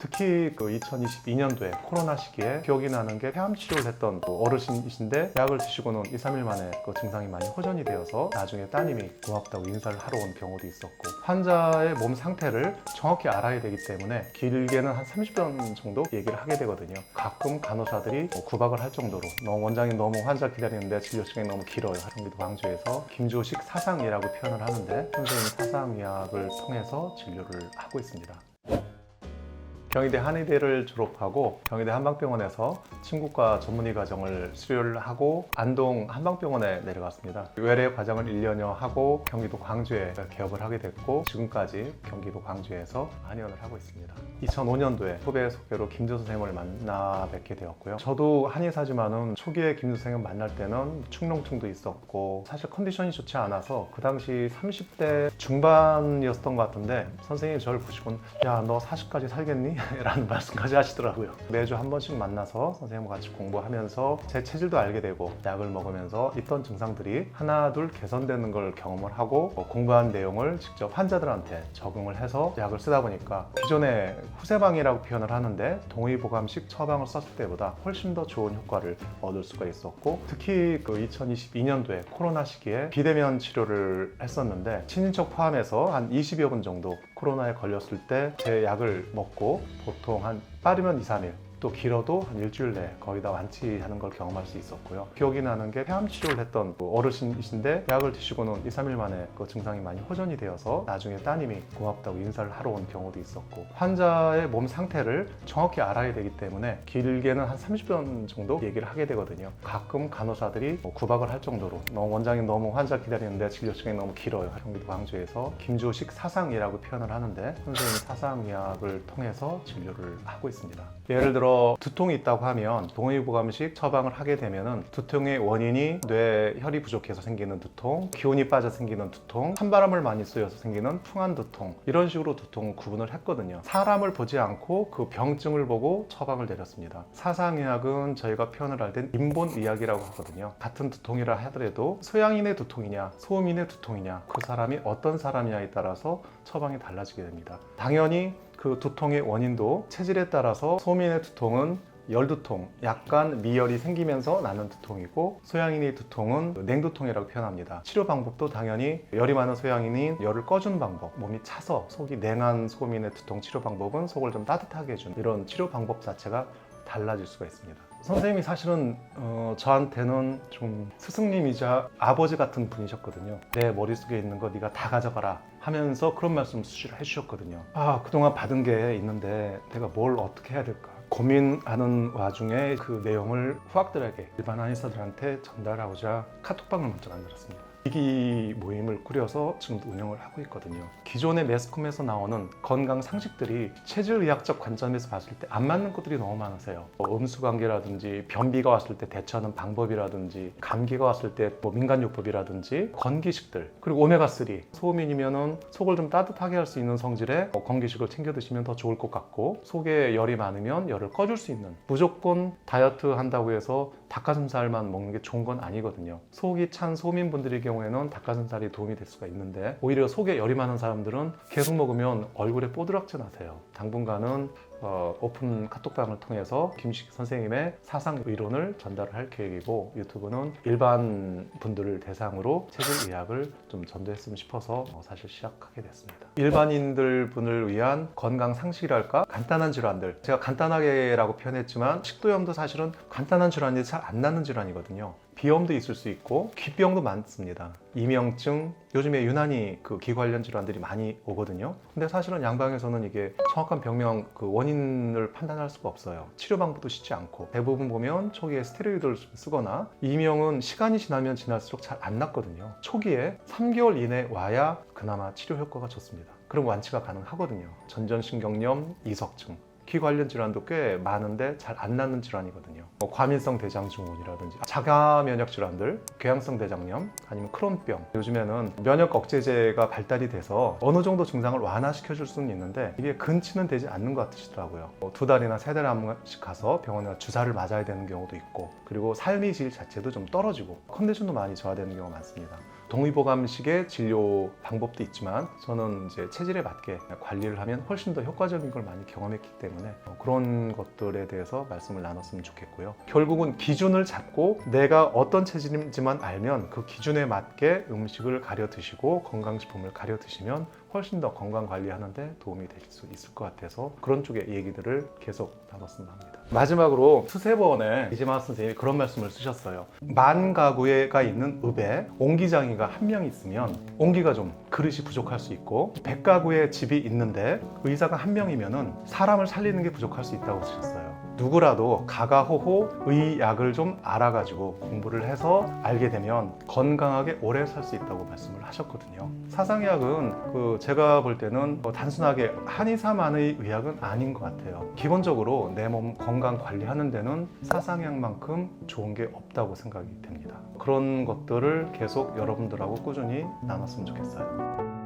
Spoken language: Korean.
특히 그 2022년도에 코로나 시기에 기억이 나는 게 폐암 치료를 했던 어르신이신데 약을 드시고는 2, 3일 만에 그 증상이 많이 호전이 되어서 나중에 따님이 고맙다고 인사를 하러 온 경우도 있었고, 환자의 몸 상태를 정확히 알아야 되기 때문에 길게는 한 30분 정도 얘기를 하게 되거든요. 가끔 간호사들이 구박을 할 정도로 원장님 너무 환자 기다리는데 진료 시간이 너무 길어요. 경기도 광주에서 김주식 사상의학이라고 표현을 하는데, 선생님 사상의학을 통해서 진료를 하고 있습니다. 경희대 한의대를 졸업하고 경희대 한방병원에서 친구과 전문의 과정을 수료를 하고 안동 한방병원에 내려갔습니다. 외래 과정을 1년여 하고 경기도 광주에 개업을 하게 됐고, 지금까지 경기도 광주에서 한의원을 하고 있습니다. 2005년도에 후배 소개로 김주 선생님을 만나 뵙게 되었고요. 저도 한의사지만은 초기에 김주 선생님 만날 때는 축농증도 있었고 사실 컨디션이 좋지 않아서 그 당시 30대 중반이었던 것 같은데, 선생님이 저를 보시고는 야, 너 40까지 살겠니? 라는 말씀까지 하시더라고요. 매주 한 번씩 만나서 선생님과 같이 공부하면서 제 체질도 알게 되고 약을 먹으면서 있던 증상들이 하나 둘 개선되는 걸 경험을 하고, 공부한 내용을 직접 환자들한테 적용을 해서 약을 쓰다 보니까 기존에 후세방이라고 표현을 하는데 동의보감식 처방을 썼을 때보다 훨씬 더 좋은 효과를 얻을 수가 있었고, 특히 그 2022년도에 코로나 시기에 비대면 치료를 했었는데 친인척 포함해서 한 20여 분 정도 코로나에 걸렸을 때 제 약을 먹고 보통 한 빠르면 2, 3일, 또 길어도 한 일주일 내에 거의 다 완치하는 걸 경험할 수 있었고요. 기억이 나는 게 폐암 치료를 했던 어르신이신데 약을 드시고는 2, 3일 만에 그 증상이 많이 호전이 되어서 나중에 따님이 고맙다고 인사를 하러 온 경우도 있었고, 환자의 몸 상태를 정확히 알아야 되기 때문에 길게는 한 30분 정도 얘기를 하게 되거든요. 가끔 간호사들이 구박을 할 정도로 원장님 너무 환자 기다리는데 진료 시간이 너무 길어요. 경기도 광주에서 김주식 사상의학이라고 표현을 하는데, 선생님 사상의학을 통해서 진료를 하고 있습니다. 예를 들어 두통이 있다고 하면 동의보감식 처방을 하게 되면은 두통의 원인이 뇌 혈이 부족해서 생기는 두통, 기운이 빠져 생기는 두통, 찬바람을 많이 쏘여서 생기는 풍한 두통, 이런 식으로 두통을 구분을 했거든요. 사람을 보지 않고 그 병증을 보고 처방을 내렸습니다. 사상의학은 저희가 표현을 할 땐 인본의학이라고 하거든요. 같은 두통이라 하더라도 서양인의 두통이냐 소음인의 두통이냐, 그 사람이 어떤 사람이냐에 따라서 처방이 달라지게 됩니다. 당연히 그 두통의 원인도 체질에 따라서 소민의 두통은 열두통, 약간 미열이 생기면서 나는 두통이고, 소양인의 두통은 냉두통이라고 표현합니다. 치료 방법도 당연히 열이 많은 소양인이 열을 꺼주는 방법, 몸이 차서 속이 냉한 소민의 두통 치료 방법은 속을 좀 따뜻하게 해주는 이런 치료 방법 자체가 달라질 수가 있습니다. 선생님이 사실은 저한테는 좀 스승님이자 아버지 같은 분이셨거든요. 내 머릿속에 있는 거 네가 다 가져가라 하면서 그런 말씀 수시로 해주셨거든요. 그동안 받은 게 있는데 내가 뭘 어떻게 해야 될까 고민하는 와중에 그 내용을 후학들에게, 일반 한의사들한테 전달하고자 카톡방을 먼저 만들었습니다. 위기 모임을 꾸려서 지금 운영을 하고 있거든요. 기존의 매스컴에서 나오는 건강 상식들이 체질의학적 관점에서 봤을 때 안 맞는 것들이 너무 많으세요. 음수감기라든지 변비가 왔을 때 대처하는 방법이라든지, 감기가 왔을 때 민간요법이라든지, 건기식들, 그리고 오메가3, 소음인이면은 속을 좀 따뜻하게 할 수 있는 성질의 건기식을 챙겨 드시면 더 좋을 것 같고, 속에 열이 많으면 열을 꺼줄 수 있는, 무조건 다이어트 한다고 해서 닭가슴살만 먹는 게 좋은 건 아니거든요. 속이 찬 소민분들의 경우에는 닭가슴살이 도움이 될 수가 있는데, 오히려 속에 열이 많은 사람들은 계속 먹으면 얼굴에 뽀드락져 나세요. 당분간은 오픈 카톡방을 통해서 김주식 선생님의 사상 의론을 전달을 할 계획이고, 유튜브는 일반 분들을 대상으로 체질의학을 좀 전도했으면 싶어서 사실 시작하게 됐습니다. 일반인들 분을 위한 건강 상식이랄까, 간단한 질환들, 제가 간단하게라고 표현했지만 식도염도 사실은 간단한 질환이 잘 안 나는 질환이거든요. 비염도 있을 수 있고 기병도 많습니다. 이명증, 요즘에 유난히 기 관련 질환들이 많이 오거든요. 근데 사실은 양방에서는 이게 정확한 병명 원인을 판단할 수가 없어요. 치료 방법도 쉽지 않고, 대부분 보면 초기에 스테로이드를 쓰거나, 이명은 시간이 지나면 지날수록 잘 안 낫거든요. 초기에 3개월 이내에 와야 그나마 치료 효과가 좋습니다. 그럼 완치가 가능하거든요. 전전신경염, 이석증, 기 관련 질환도 꽤 많은데 잘 안 낫는 질환이거든요. 과민성 대장증후군이라든지 자가 면역 질환들, 궤양성 대장염, 아니면 크론병. 요즘에는 면역 억제제가 발달이 돼서 어느 정도 증상을 완화시켜 줄 수는 있는데 이게 근치는 되지 않는 것 같으시더라고요. 2달이나 3달에 한 번씩 가서 병원에 주사를 맞아야 되는 경우도 있고, 그리고 삶의 질 자체도 좀 떨어지고 컨디션도 많이 저하되는 경우가 많습니다. 동의보감식의 진료 방법도 있지만 저는 이제 체질에 맞게 관리를 하면 훨씬 더 효과적인 걸 많이 경험했기 때문에 그런 것들에 대해서 말씀을 나눴으면 좋겠고요. 결국은 기준을 잡고 내가 어떤 체질인지만 알면 그 기준에 맞게 음식을 가려 드시고 건강식품을 가려 드시면 훨씬 더 건강 관리하는데 도움이 될 수 있을 것 같아서 그런 쪽의 얘기들을 계속 나눴으면 합니다. 마지막으로 수세 번에 이재만 선생님이 그런 말씀을 쓰셨어요. 만 가구가 있는 읍에 옹기장이가 한 명 있으면 옹기가 좀 그릇이 부족할 수 있고 100가구의 집이 있는데 의사가 한 명이면은 사람을 살리는 게 부족할 수 있다고 쓰셨어요. 누구라도 가가호호 의약을 좀 알아가지고 공부를 해서 알게 되면 건강하게 오래 살 수 있다고 말씀을 하셨거든요. 사상의학은 제가 볼 때는 단순하게 한의사만의 의학은 아닌 것 같아요. 기본적으로 내 몸 건강 관리하는 데는 사상의학만큼 좋은 게 없다고 생각이 됩니다. 그런 것들을 계속 여러분들하고 꾸준히 나눴으면 좋겠어요.